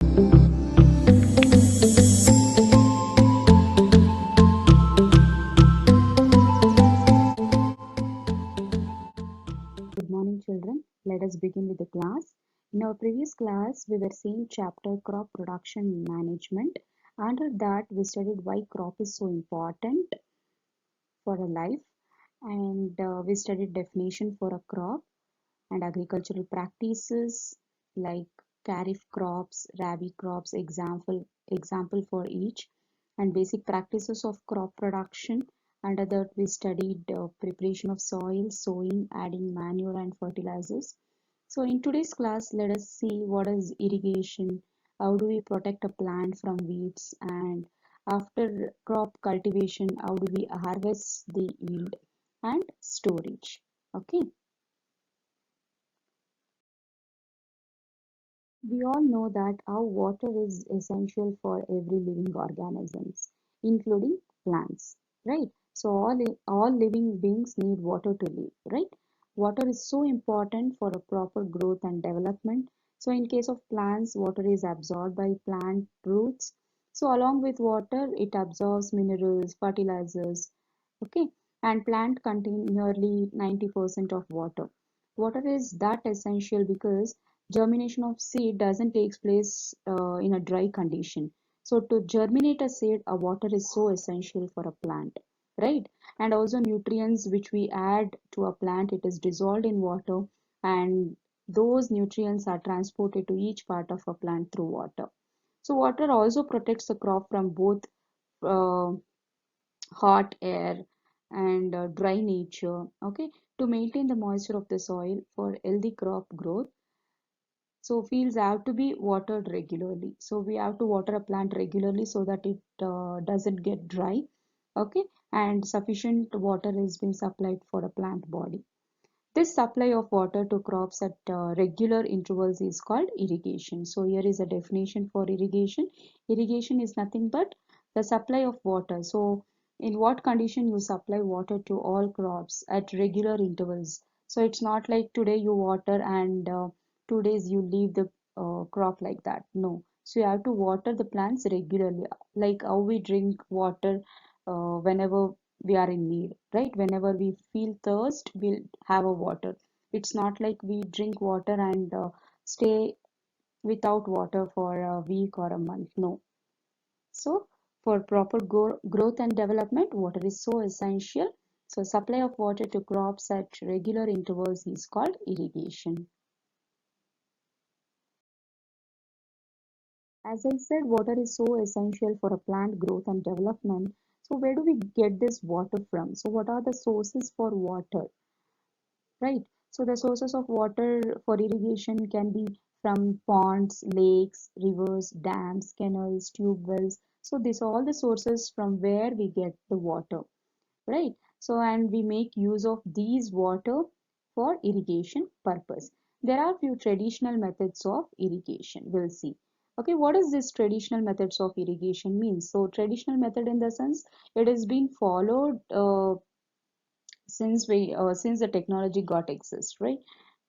Good morning, children. Let us begin with the class. In our previous class, we were seeing chapter crop production management. Under that, we studied why crop is so important for a life, and we studied definition for a crop and agricultural practices like kharif crops, rabi crops, example for each, and basic practices of crop production. Under that, we studied preparation of soil, sowing, adding manure and fertilizers. So in today's class, let us see what is irrigation, how do we protect a plant from weeds, and after crop cultivation, how do we harvest the yield and storage. Okay. We all know that how water is essential for every living organisms, including plants, right? So all living beings need water to live, right? Water is so important for a proper growth and development. So in case of plants, water is absorbed by plant roots. So along with water, it absorbs minerals, fertilizers, okay? And plant contain nearly 90% of water. Water is that essential because germination of seed doesn't take place in a dry condition. So to germinate a seed, a water is so essential for a plant, right? And also nutrients which we add to a plant, it is dissolved in water, and those nutrients are transported to each part of a plant through water. So water also protects the crop from both uh, hot air and dry nature, okay? To maintain the moisture of the soil for healthy crop growth, so fields have to be watered regularly. So we have to water a plant regularly so that it doesn't get dry. Okay, and sufficient water is being supplied for a plant body. This supply of water to crops at regular intervals is called irrigation. So here is a definition for irrigation. Irrigation is nothing but the supply of water. So in what condition you supply water to all crops at regular intervals. So it's not like today you water and 2 days you leave the crop like that. No. So you have to water the plants regularly, like how we drink water whenever we are in need, right? Whenever we feel thirst, we'll have a water. It's not like we drink water and stay without water for a week or a month. No. So for proper growth and development, water is so essential. So supply of water to crops at regular intervals is called irrigation. As I said, water is so essential for a plant growth and development. So where do we get this water from? So what are the sources for water? Right. So the sources of water for irrigation can be from ponds, lakes, rivers, dams, canals, tube wells. So these are all the sources from where we get the water, right? So and we make use of these water for irrigation purpose. There are few traditional methods of irrigation. We'll see. Okay, what is this traditional methods of irrigation means? So traditional method in the sense it has been followed since the technology got exist, right?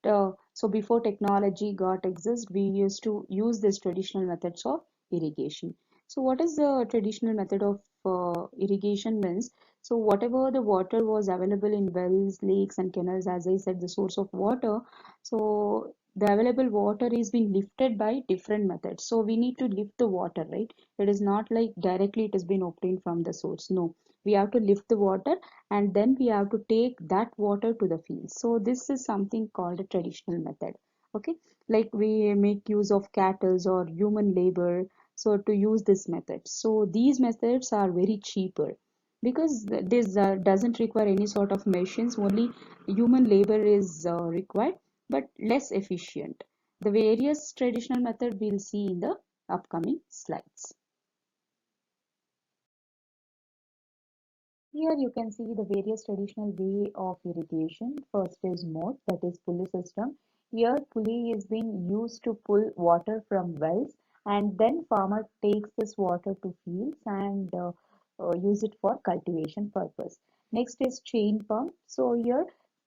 So before technology got exist, we used to use this traditional methods of irrigation. So what is the traditional method of irrigation means? So whatever the water was available in wells, lakes and canals, as I said, the source of water, so the available water is being lifted by different methods. So we need to lift the water, right? It is not like directly it has been obtained from the source. No, we have to lift the water and then we have to take that water to the field. So this is something called a traditional method. Okay, like we make use of cattle or human labor, so to use this method. So these methods are very cheaper because this doesn't require any sort of machines, only human labor is required, but less efficient. The various traditional method we'll see in the upcoming slides. Here you can see the various traditional way of irrigation. First is mode, that is pulley system. Here pulley is being used to pull water from wells, and then farmer takes this water to fields and use it for cultivation purpose. Next is chain pump. So here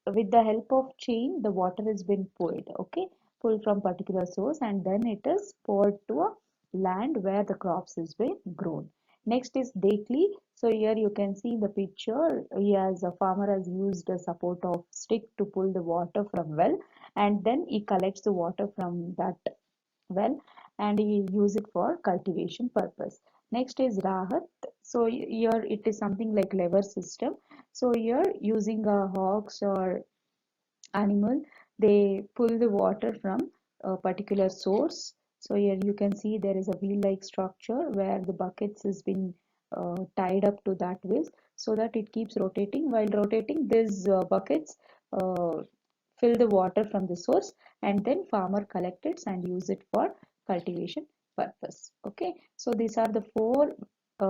with the help of chain the water has been pulled, okay, pulled from particular source and then it is poured to a land where the crops is been grown. Next is Dekli. So here you can see in the picture, a farmer has used a support of stick to pull the water from well, and then he collects the water from that well and he use it for cultivation purpose. Next is Rahat. So here it is something like lever system. So here using a hogs or animal, they pull the water from a particular source. So here you can see there is a wheel-like structure where the buckets has been tied up to that wheel so that it keeps rotating. While rotating, these buckets uh, fill the water from the source and then farmer collect it and use it for cultivation purpose. Okay, so these are the four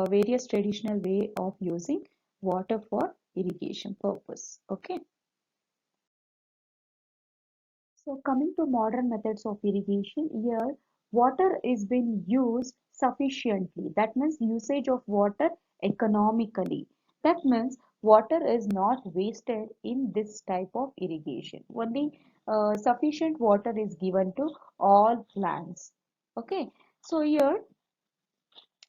various traditional way of using water for irrigation purpose. Okay. So coming to modern methods of irrigation, here water is being used sufficiently. That means usage of water economically. That means water is not wasted in this type of irrigation. Only sufficient water is given to all plants. Okay. So here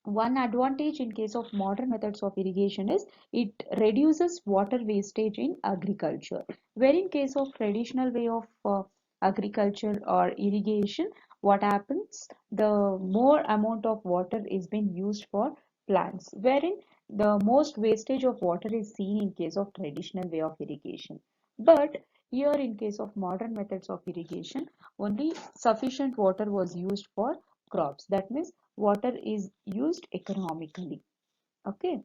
one advantage in case of modern methods of irrigation is it reduces water wastage in agriculture. Where in case of traditional way of agriculture or irrigation, what happens? The more amount of water is being used for plants, wherein the most wastage of water is seen in case of traditional way of irrigation. But here in case of modern methods of irrigation, only sufficient water was used for crops. That means water is used economically. Okay.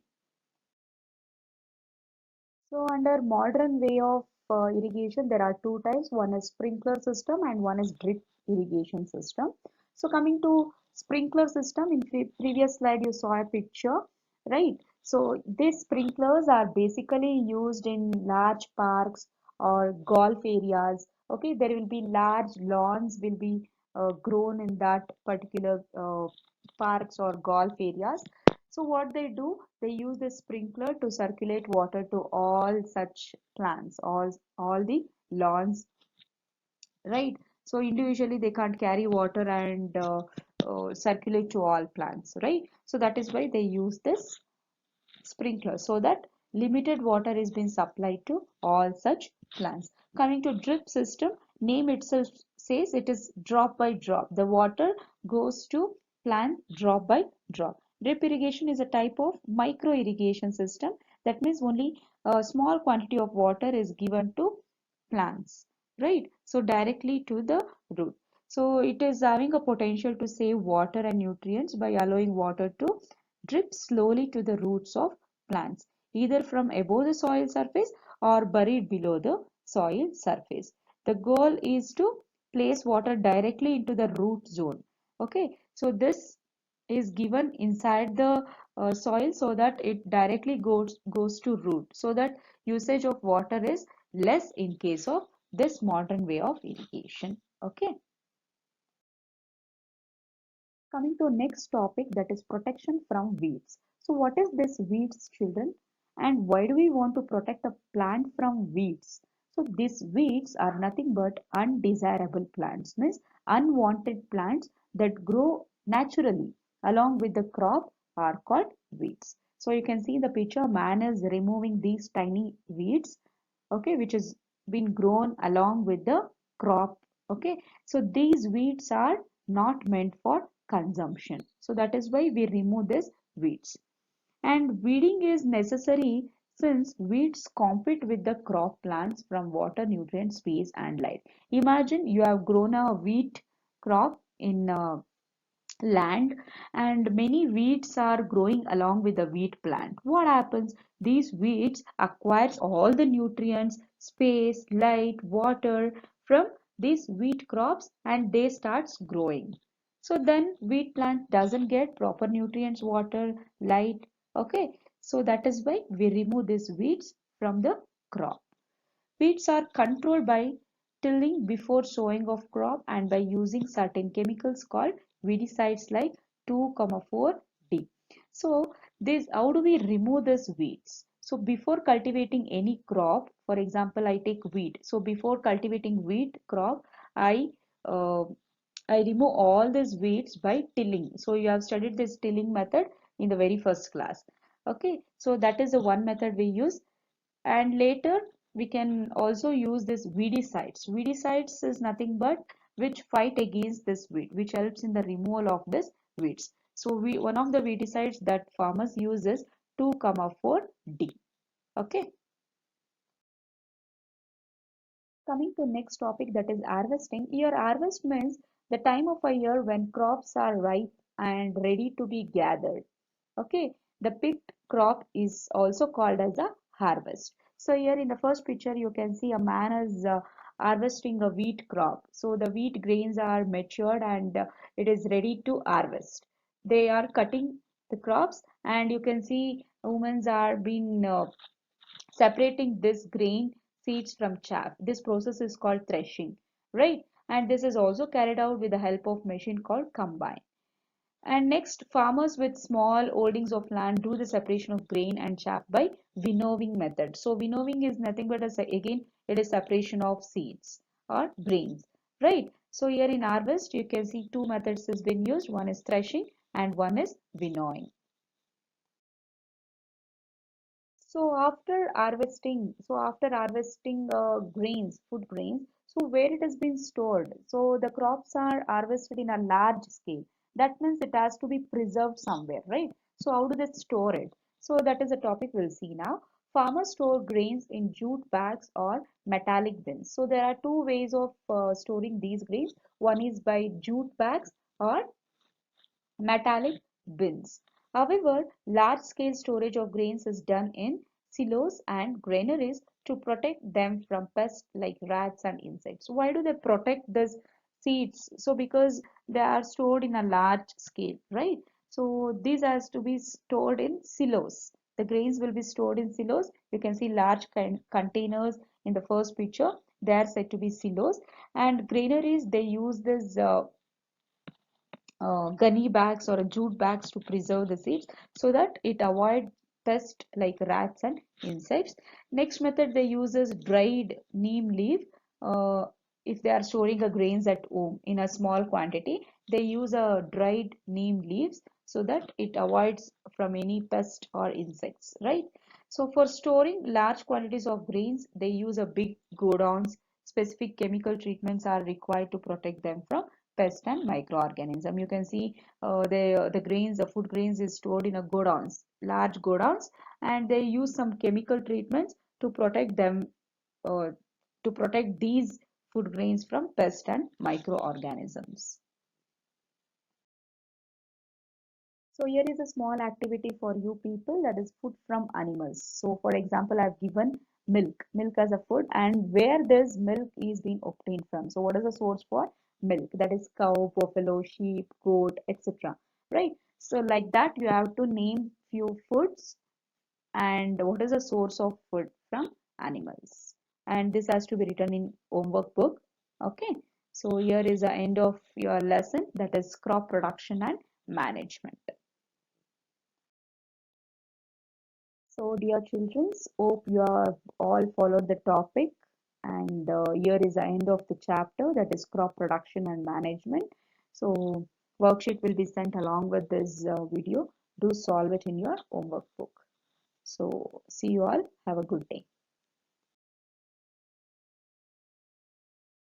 So under modern way of irrigation, there are two types. One is sprinkler system and one is drip irrigation system. So coming to sprinkler system, in previous slide you saw a picture, right? So these sprinklers are basically used in large parks or golf areas. Okay, there will be large lawns will be grown in that particular parks or golf areas. So what they do, they use the sprinkler to circulate water to all such plants, all the lawns, right? So individually they can't carry water and circulate to all plants, right? So that is why they use this sprinkler so that limited water is being supplied to all such plants. Coming to drip system, name itself says it is drop by drop. The water goes to plant drop by drop. Drip irrigation is a type of micro irrigation system. That means only a small quantity of water is given to plants, right? So directly to the root. So it is having a potential to save water and nutrients by allowing water to drip slowly to the roots of plants, either from above the soil surface or buried below the soil surface. The goal is to place water directly into the root zone. Okay, so this is given inside the soil so that it directly goes to root, so that usage of water is less in case of this modern way of irrigation. Okay. Coming to next topic, that is protection from weeds. So what is this weeds, children? And why do we want to protect a plant from weeds? So these weeds are nothing but undesirable plants, means unwanted plants that grow naturally along with the crop are called weeds. So you can see the picture, man is removing these tiny weeds, okay, which has been grown along with the crop. Okay, so these weeds are not meant for consumption, so that is why we remove these weeds. And weeding is necessary since weeds compete with the crop plants from water, nutrient, space and light. Imagine you have grown a wheat crop in land and many weeds are growing along with the wheat plant. What happens? These weeds acquires all the nutrients, space, light, water from these wheat crops and they starts growing. So then wheat plant doesn't get proper nutrients, water, light. Okay, so that is why we remove these weeds from the crop. Weeds are controlled by tilling before sowing of crop and by using certain chemicals called weedicides like 2,4-D. So this, how do we remove these weeds? So before cultivating any crop, for example, I take wheat. So before cultivating wheat crop, I uh, I remove all these weeds by tilling. So you have studied this tilling method in the very first class. Okay, so that is the one method we use. And later we can also use this weedicides. Weedicides is nothing but which fight against this weed, which helps in the removal of this weeds. So one of the weedicides that farmers use is 2,4-D. Okay. Coming to next topic, that is harvesting. Here harvest means the time of a year when crops are ripe and ready to be gathered. Okay, the picked crop is also called as a harvest. So here in the first picture you can see a man is harvesting a wheat crop. So the wheat grains are matured and it is ready to harvest. They are cutting the crops and you can see women are being separating this grain seeds from chaff. This process is called threshing, right? And this is also carried out with the help of machine called combine. And next, farmers with small holdings of land do the separation of grain and chaff by winnowing method. So winnowing is nothing but again it is separation of seeds or grains, right? So here in harvest you can see two methods has been used. One is threshing and one is winnowing. So after harvesting grains, food grains, so where it has been stored. So the crops are harvested in a large scale. That means it has to be preserved somewhere, right? So how do they store it? So that is a topic we'll see now. Farmers store grains in jute bags or metallic bins. So there are two ways of storing these grains. One is by jute bags or metallic bins. However, large-scale storage of grains is done in silos and granaries to protect them from pests like rats and insects. Why do they protect these seeds? So because they are stored in a large scale, right? So these has to be stored in silos. The grains will be stored in silos. You can see large containers in the first picture. They are said to be silos. And granaries, they use this gunny bags or jute bags to preserve the seeds so that it avoid pests like rats and insects. Next method they use is dried neem leaf. Uh, if they are storing a grains at home in a small quantity, they use a dried neem leaves so that it avoids from any pest or insects, right? So for storing large quantities of grains, they use a big godowns. Specific chemical treatments are required to protect them from pest and microorganism. You can see the grains, the food grains is stored in a godowns, large godowns, and they use some chemical treatments to protect them, uh, to protect these food grains from pest and microorganisms. So here is a small activity for you people, that is food from animals. So for example, I've given milk as a food, and where this milk is being obtained from. So what is the source for milk? That is cow, buffalo, sheep, goat, etc. Right? So like that, you have to name few foods and what is the source of food from animals. And this has to be written in homework book. Okay. So here is the end of your lesson, that is crop production and management. So, dear children, hope you have all followed the topic. And here is the end of the chapter, that is crop production and management. So, worksheet will be sent along with this video. Do solve it in your homework book. So, see you all. Have a good day.